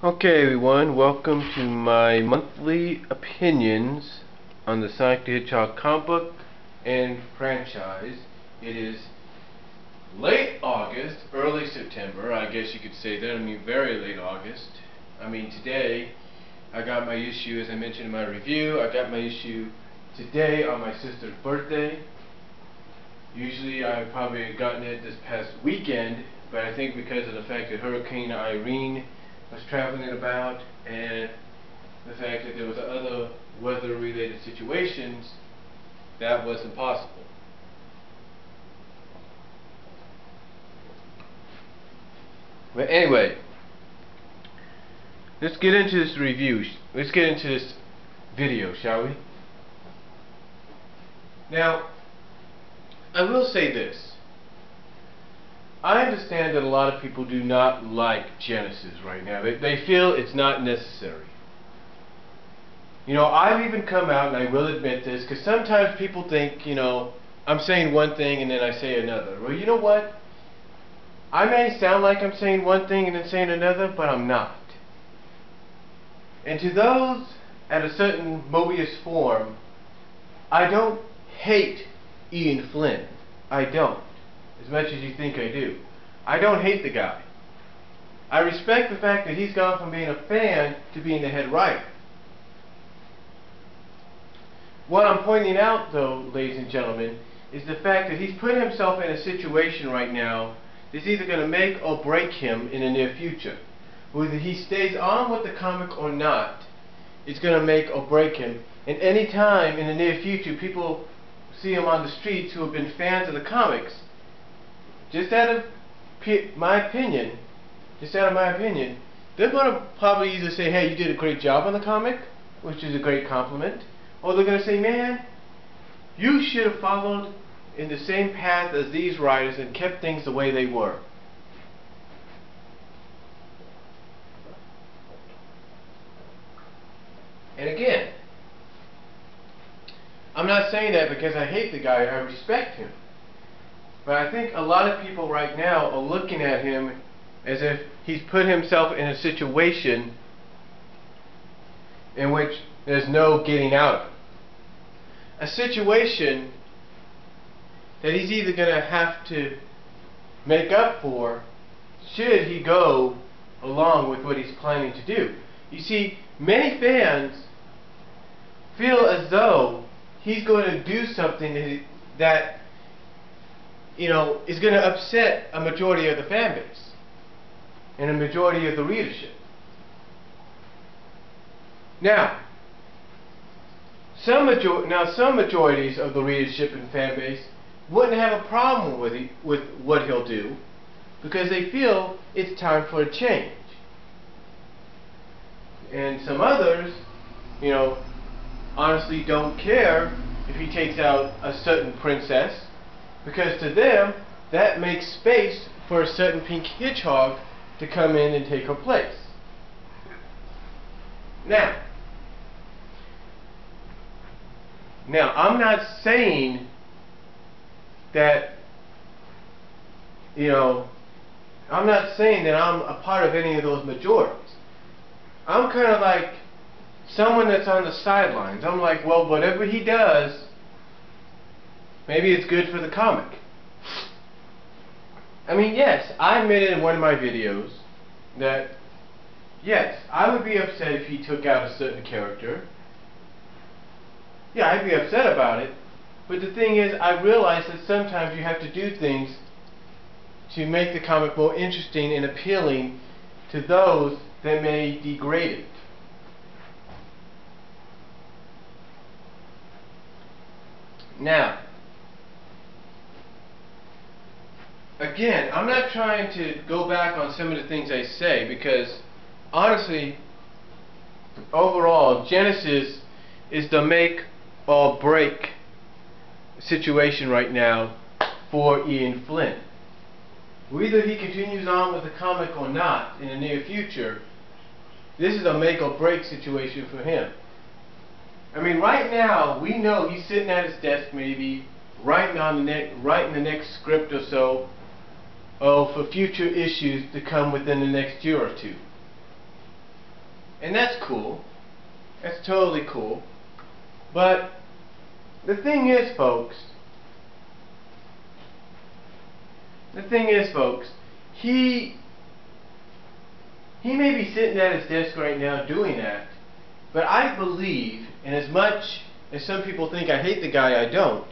Okay everyone, welcome to my monthly opinions on the Sonic the Hedgehog comic book and franchise. It is late August, early September, I guess you could say that. I mean very late August. I mean today I got my issue, as I mentioned in my review, I got my issue today on my sister's birthday. Usually I would probably have gotten it this past weekend, but I think because of the fact that Hurricane Irene was traveling about and the fact that there was other weather related situations, that was impossible. But anyway, let's get into this review. Let's get into this video, shall we? Now, I will say this. I understand that a lot of people do not like Genesis right now. They feel it's not necessary. You know, I've even come out, and I will admit this, because sometimes people think, you know, I'm saying one thing and then I say another. Well, you know what? I may sound like I'm saying one thing and then saying another, but I'm not. And to those at a certain Mobius form, I don't hate Ian Flynn. I don't. As much as you think I do. I don't hate the guy. I respect the fact that he's gone from being a fan to being the head writer. What I'm pointing out, though, ladies and gentlemen, is the fact that he's put himself in a situation right now that's either going to make or break him in the near future. Whether he stays on with the comic or not, it's going to make or break him. And any time in the near future people see him on the streets who have been fans of the comics, just out of my opinion, they're going to probably either say, hey, you did a great job on the comic, which is a great compliment, or they're going to say, man, you should have followed in the same path as these writers and kept things the way they were. And again, I'm not saying that because I hate the guy. I respect him. But I think a lot of people right now are looking at him as if he's put himself in a situation in which there's no getting out of. A situation that he's either going to have to make up for should he go along with what he's planning to do. You see, many fans feel as though he's going to do something that you know, is going to upset a majority of the fan base and a majority of the readership. Now, some majorities of the readership and fan base wouldn't have a problem with what he'll do because they feel it's time for a change. And some others, you know, honestly don't care if he takes out a certain princess, because to them, that makes space for a certain pink hedgehog to come in and take her place. Now, I'm not saying that, you know, I'm not saying that I'm a part of any of those majorities. I'm kind of like someone that's on the sidelines. I'm like, well, whatever he does, maybe it's good for the comic. I mean, yes, I admitted in one of my videos that, yes, I would be upset if he took out a certain character. Yeah, I'd be upset about it. But the thing is, I realize that sometimes you have to do things to make the comic more interesting and appealing to those that may degrade it. Now, again, I'm not trying to go back on some of the things I say because, honestly, overall, Genesis is the make or break situation right now for Ian Flynn. Whether he continues on with the comic or not in the near future, this is a make or break situation for him. I mean, right now, we know he's sitting at his desk maybe writing the next script or so for future issues to come within the next year or two. And that's cool. That's totally cool. But the thing is, folks, he may be sitting at his desk right now doing that, but I believe, and as much as some people think I hate the guy, I don't.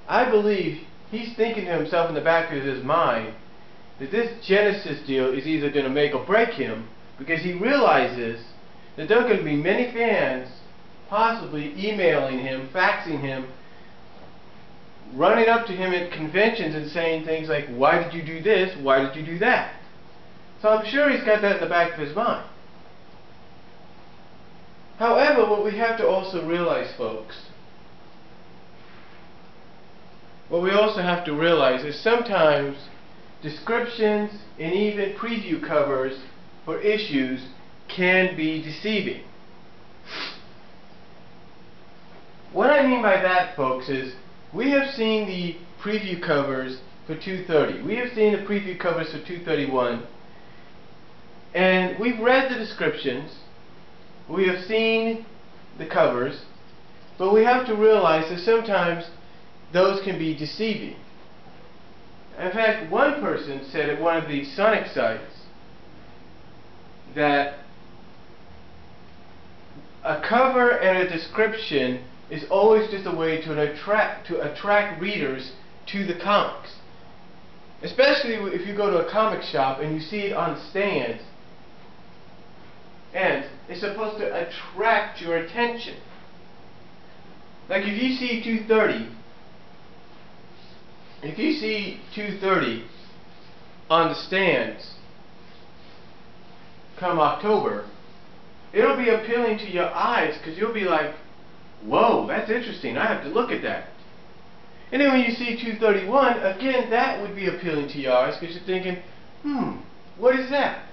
I believe he's thinking to himself in the back of his mind that this Genesis deal is either going to make or break him, because he realizes that there are going to be many fans possibly emailing him, faxing him, running up to him at conventions and saying things like, why did you do this, why did you do that? So I'm sure he's got that in the back of his mind. However, what we have to also realize, folks, is sometimes descriptions and even preview covers for issues can be deceiving. What I mean by that, folks, is we have seen the preview covers for 230. We have seen the preview covers for 231. And we've read the descriptions. We have seen the covers. But we have to realize that sometimes those can be deceiving. In fact, one person said at one of the Sonic sites that a cover and a description is always just a way to attract readers to the comics. Especially if you go to a comic shop and you see it on stands, and it's supposed to attract your attention. Like if you see 230 on the stands come October, it'll be appealing to your eyes, because you'll be like, whoa, that's interesting, I have to look at that. And then when you see 231, again, that would be appealing to your eyes, because you're thinking, what is that?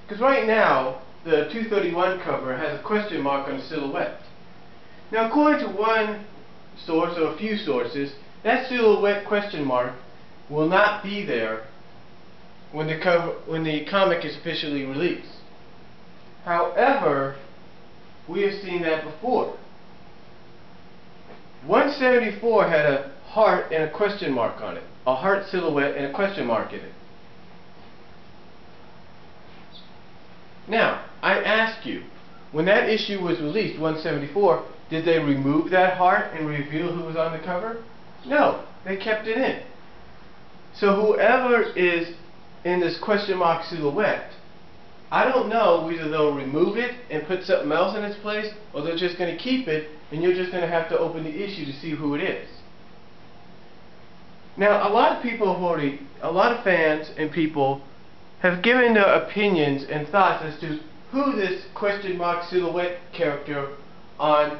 Because right now, the 231 cover has a question mark on the silhouette. Now, according to one source, or a few sources, that silhouette question mark will not be there when the comic is officially released. However, we have seen that before. 174 had a heart and a question mark on it. A heart silhouette and a question mark in it. Now, I ask you, when that issue was released, 174, did they remove that heart and reveal who was on the cover? No, they kept it in. So whoever is in this question mark silhouette, I don't know whether they'll remove it and put something else in its place, or they're just going to keep it and you're just going to have to open the issue to see who it is. Now, a lot of fans and people have given their opinions and thoughts as to who this question mark silhouette character on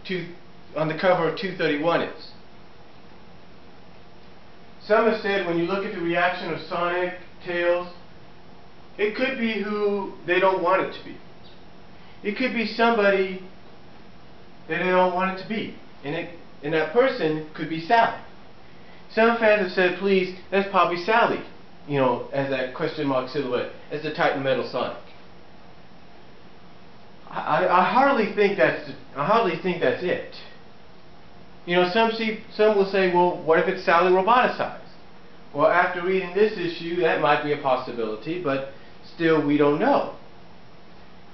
the cover of 231 is. Some have said when you look at the reaction of Sonic, Tails, it could be who they don't want it to be. It could be somebody that they don't want it to be. And that person could be Sally. Some fans have said, please, that's probably Sally, you know, as that question mark silhouette, as the Titan Metal Sonic. I hardly think that's it. You know, some will say, well, what if it's Sally roboticized? Well, after reading this issue, that might be a possibility, but still, we don't know.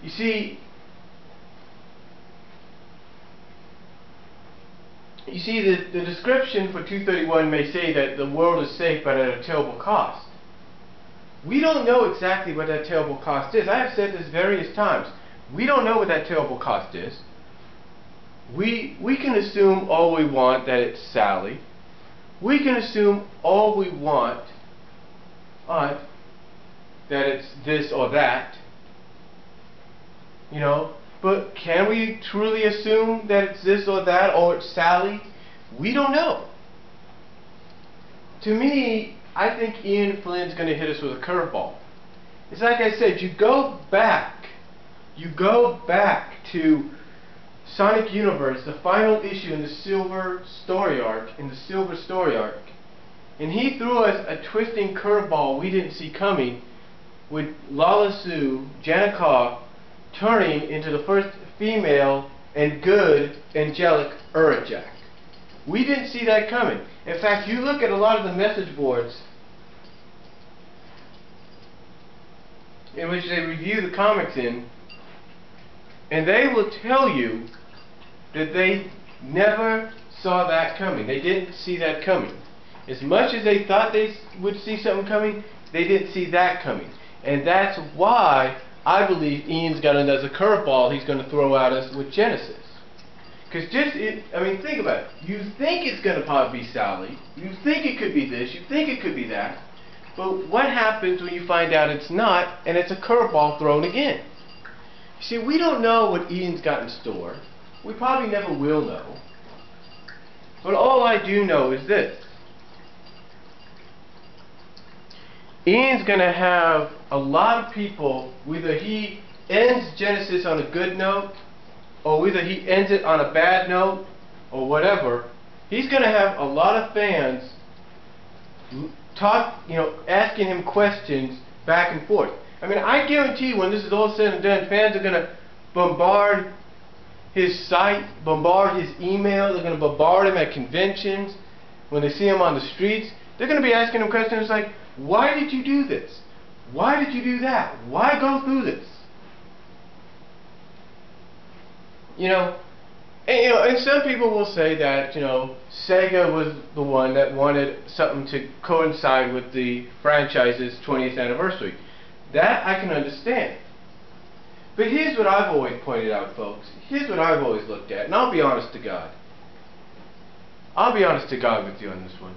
You see, the description for 231 may say that the world is safe, but at a terrible cost. We don't know exactly what that terrible cost is. I have said this various times. We don't know what that terrible cost is. We can assume all we want that it's Sally. We can assume all we want that it's this or that. You know, but can we truly assume that it's this or that, or it's Sally? We don't know. To me, I think Ian Flynn's going to hit us with a curveball. It's like I said, you go back to Sonic Universe, the final issue in the Silver story arc, and he threw us a twisting curveball we didn't see coming with Lala Sue, Janet Kaw, turning into the first female and good angelic Urajak. We didn't see that coming. In fact, you look at a lot of the message boards in which they review the comics in, and they will tell you that they never saw that coming. They didn't see that coming. As much as they thought they would see something coming, they didn't see that coming. And that's why I believe Ian's got another curveball he's going to throw at us with Genesis. Because think about it. You think it's going to probably be Sally. You think it could be this. You think it could be that. But what happens when you find out it's not, and it's a curveball thrown again? You see, we don't know what Ian's got in store. We probably never will know. But all I do know is this. Ian's going to have a lot of people, whether he ends Genesis on a good note, or whether he ends it on a bad note, or whatever, he's going to have a lot of fans asking him questions back and forth. I mean, I guarantee when this is all said and done, fans are going to bombard his site, bombard his email, they're going to bombard him at conventions, when they see him on the streets, they're going to be asking him questions like, why did you do this? Why did you do that? Why go through this? And some people will say that, Sega was the one that wanted something to coincide with the franchise's 20th anniversary. That I can understand. But here's what I've always pointed out, folks. Here's what I've always looked at, and I'll be honest to God. I'll be honest to God with you on this one.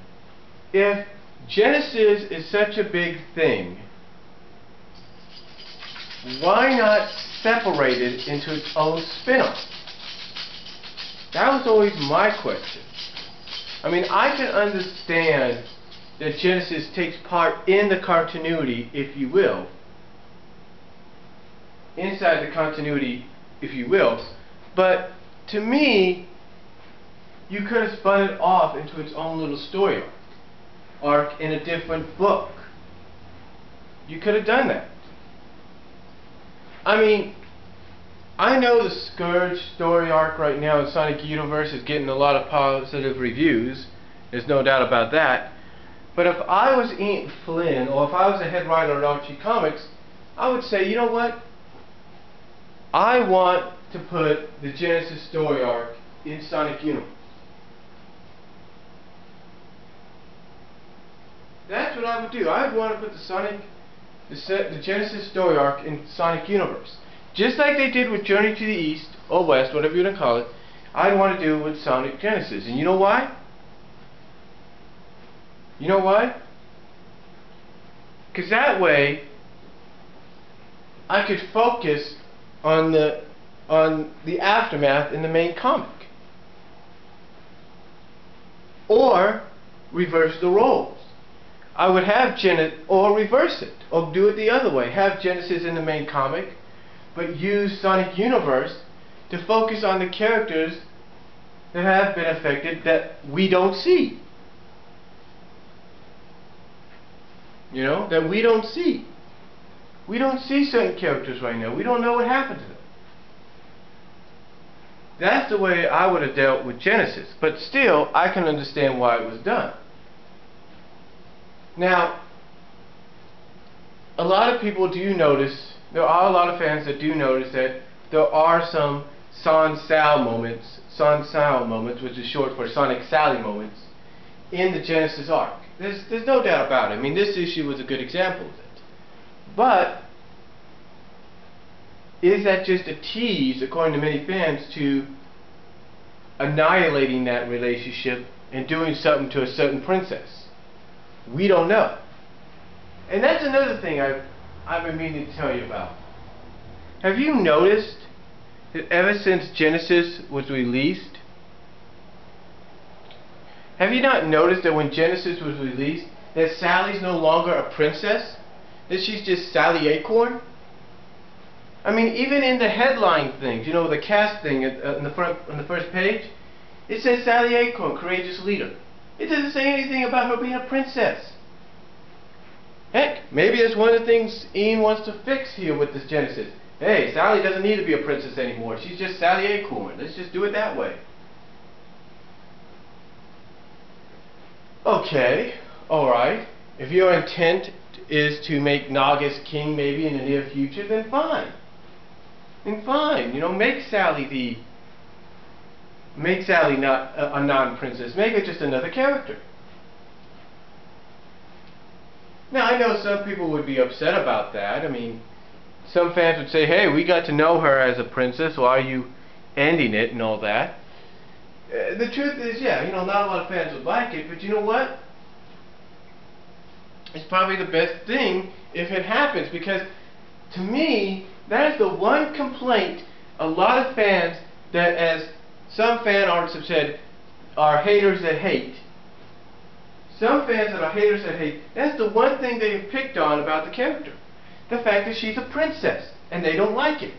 If Genesis is such a big thing, why not separate it into its own spin-off? That was always my question. I mean, I can understand that Genesis takes part in the continuity, if you will, inside the continuity, if you will, but to me, you could have spun it off into its own little story arc in a different book. You could have done that. I mean, I know the Scourge story arc right now in Sonic Universe is getting a lot of positive reviews. There's no doubt about that. But if I was Ian Flynn, or if I was a head writer at Archie Comics, I would say, you know what? I want to put the Genesis story arc in Sonic Universe. That's what I would do. I would want to put the Genesis story arc in Sonic Universe. Just like they did with Journey to the East, or West, whatever you want to call it, I'd want to do it with Sonic Genesis. And you know why? You know why? Because that way, I could focus on the aftermath in the main comic. Or reverse the roles. I would have or reverse it, or do it the other way. Have Genesis in the main comic, but use Sonic Universe to focus on the characters that have been affected that we don't see. That we don't see. We don't see certain characters right now. We don't know what happened to them. That's the way I would have dealt with Genesis. But still, I can understand why it was done. Now, a lot of people do notice, there are a lot of fans that do notice that there are some Sal moments, which is short for Sonic Sally moments, in the Genesis arc. There's no doubt about it. I mean, this issue was a good example of it. But is that just a tease, according to many fans, to annihilating that relationship and doing something to a certain princess? We don't know. And that's another thing I've been meaning to tell you about. Have you noticed that ever since Genesis was released, have you not noticed that when Genesis was released, that Sally's no longer a princess? That she's just Sally Acorn? I mean, even in the headline things, the cast thing on the first page, it says Sally Acorn, courageous leader. It doesn't say anything about her being a princess. Heck, maybe that's one of the things Ian wants to fix here with this Genesis. Hey, Sally doesn't need to be a princess anymore. She's just Sally Acorn. Let's just do it that way. Okay, alright. If your intent is to make Nagas king maybe in the near future, then fine. Then fine. You know, make Sally not a non-princess. Make her just another character. Now, I know some people would be upset about that. I mean, some fans would say, hey, we got to know her as a princess, why are you ending it and all that? The truth is, yeah, you know, not a lot of fans would like it, but you know what? It's probably the best thing if it happens, because to me, that is the one complaint a lot of fans that, as some fan artists have said, are haters that hate. Some fans that are haters that hate, that's the one thing they have picked on about the character. The fact that she's a princess, and they don't like it.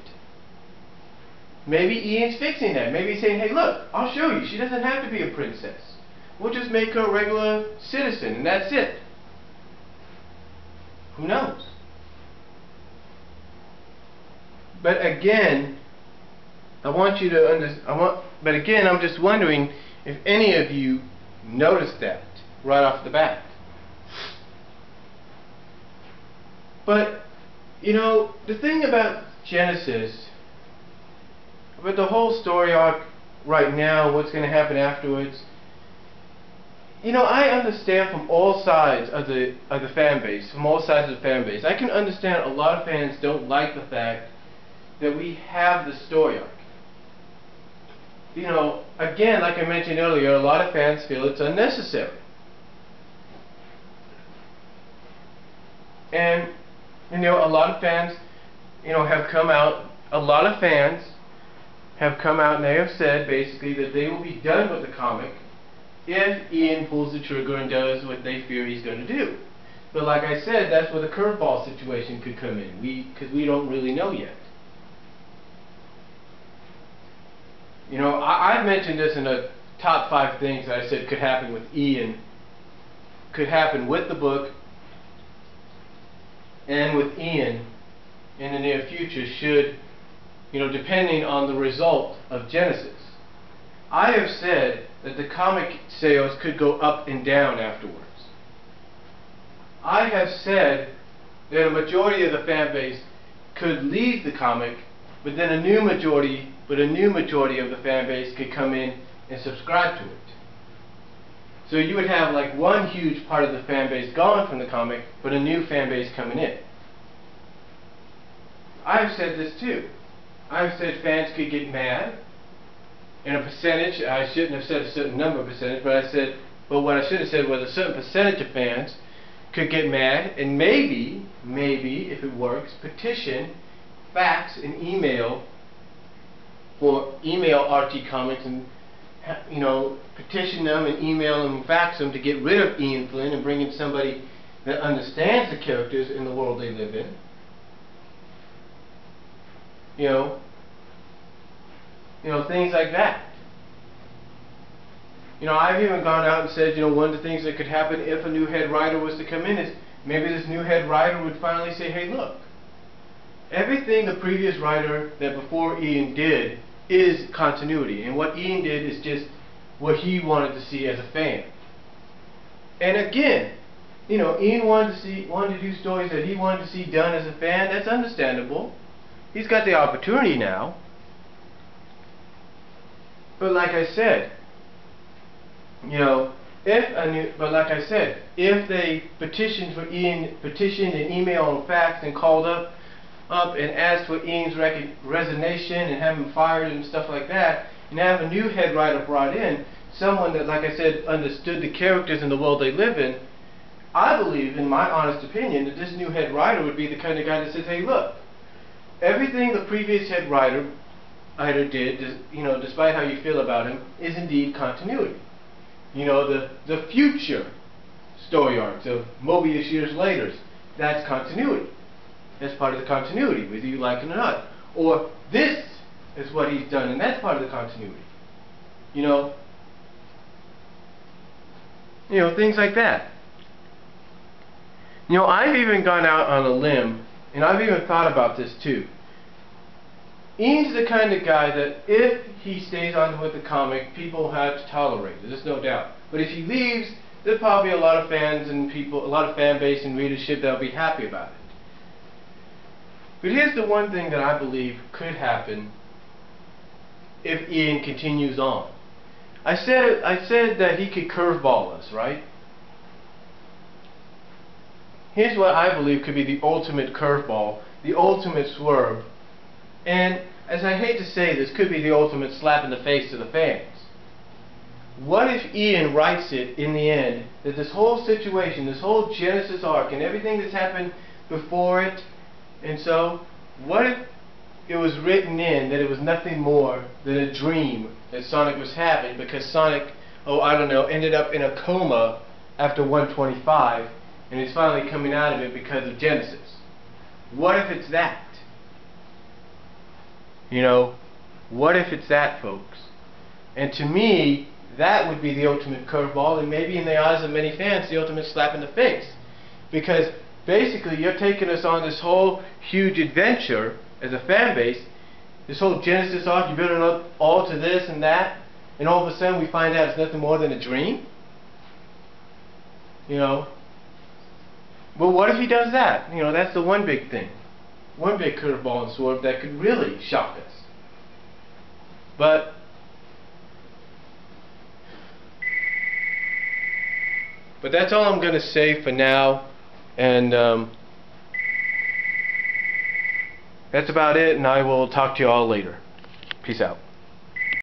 Maybe Ian's fixing that. Maybe he's saying, hey look, I'll show you, she doesn't have to be a princess. We'll just make her a regular citizen, and that's it. Who knows? But again, but again, I'm just wondering if any of you noticed that right off the bat. But, you know, the thing about Genesis, but the whole story arc right now, what's going to happen afterwards, you know, I understand from all sides of the fan base, from all sides of the fan base. I can understand a lot of fans don't like the fact that we have the story arc. You know, again, like I mentioned earlier, a lot of fans feel it's unnecessary. And, you know, a lot of fans, you know, have come out, and they have said, basically, that they will be done with the comic if Ian pulls the trigger and does what they fear he's going to do. But like I said, that's where the curveball situation could come in, because we don't really know yet. You know, I've mentioned this in the top 5 things that I said could happen with Ian, could happen with the book and with Ian in the near future, should, you know, depending on the result of Genesis. I have said that the comic sales could go up and down afterwards. I have said that a majority of the fan base could leave the comic, but then a new majority of the fan base could come in and subscribe to it. So you would have like one huge part of the fan base gone from the comic, but a new fan base coming in. I've said this too. I've said fans could get mad, and a percentage, I shouldn't have said a certain number of percentage, but what I should have said was a certain percentage of fans could get mad, and maybe, if it works, petition, fax, and email RT Comics, and, you know, petition them and email them and fax them to get rid of Ian Flynn and bring in somebody that understands the characters in the world they live in. You know, things like that. You know, I've even gone out and said, you know, one of the things that could happen if a new head writer was to come in is maybe this new head writer would finally say, hey, look, everything the previous writer that before Ian did is continuity, and what Ian did is just what he wanted to see as a fan. And again, you know, Ian wanted to do stories that he wanted to see done as a fan. That's understandable. He's got the opportunity now. But like I said, you know, if they petitioned and emailed and faxed and called up and asked for Ian's resignation and have him fired and stuff like that, and have a new head writer brought in, someone that, like I said, understood the characters in the world they live in, I believe, in my honest opinion, that this new head writer would be the kind of guy that says, hey, look, everything the previous head writer did, you know, despite how you feel about him, is indeed continuity. You know, the future story arcs of Mobius years later, that's continuity. That's part of the continuity, whether you like it or not. Or this is what he's done, and that's part of the continuity. You know, things like that. You know, I've even gone out on a limb, and I've even thought about this too. Ian's the kind of guy that if he stays on with the comic, people have to tolerate it. There's no doubt. But if he leaves, there's probably a lot of fans and people, a lot of fan base and readership that'll be happy about it. But here's the one thing that I believe could happen if Ian continues on. I said that he could curveball us, right? Here's what I believe could be the ultimate curveball, the ultimate swerve, and as I hate to say this, could be the ultimate slap in the face to the fans. What if Ian writes it in the end that this whole situation, this whole Genesis arc and everything that's happened before it, and so what if it was written in that it was nothing more than a dream that Sonic was having because Sonic, ended up in a coma after 125 and is finally coming out of it because of Genesis? What if it's that? You know, what if it's that, folks? And to me, that would be the ultimate curveball, and maybe in the eyes of many fans, the ultimate slap in the face. Because basically, you're taking us on this whole huge adventure as a fan base, this whole Genesis arc, you're building up all to this and that, and all of a sudden we find out it's nothing more than a dream? You know? Well, what if he does that? You know, that's the one big thing. One big curveball and swerve that could really shock us. But that's all I'm going to say for now, and that's about it, and I will talk to you all later. Peace out.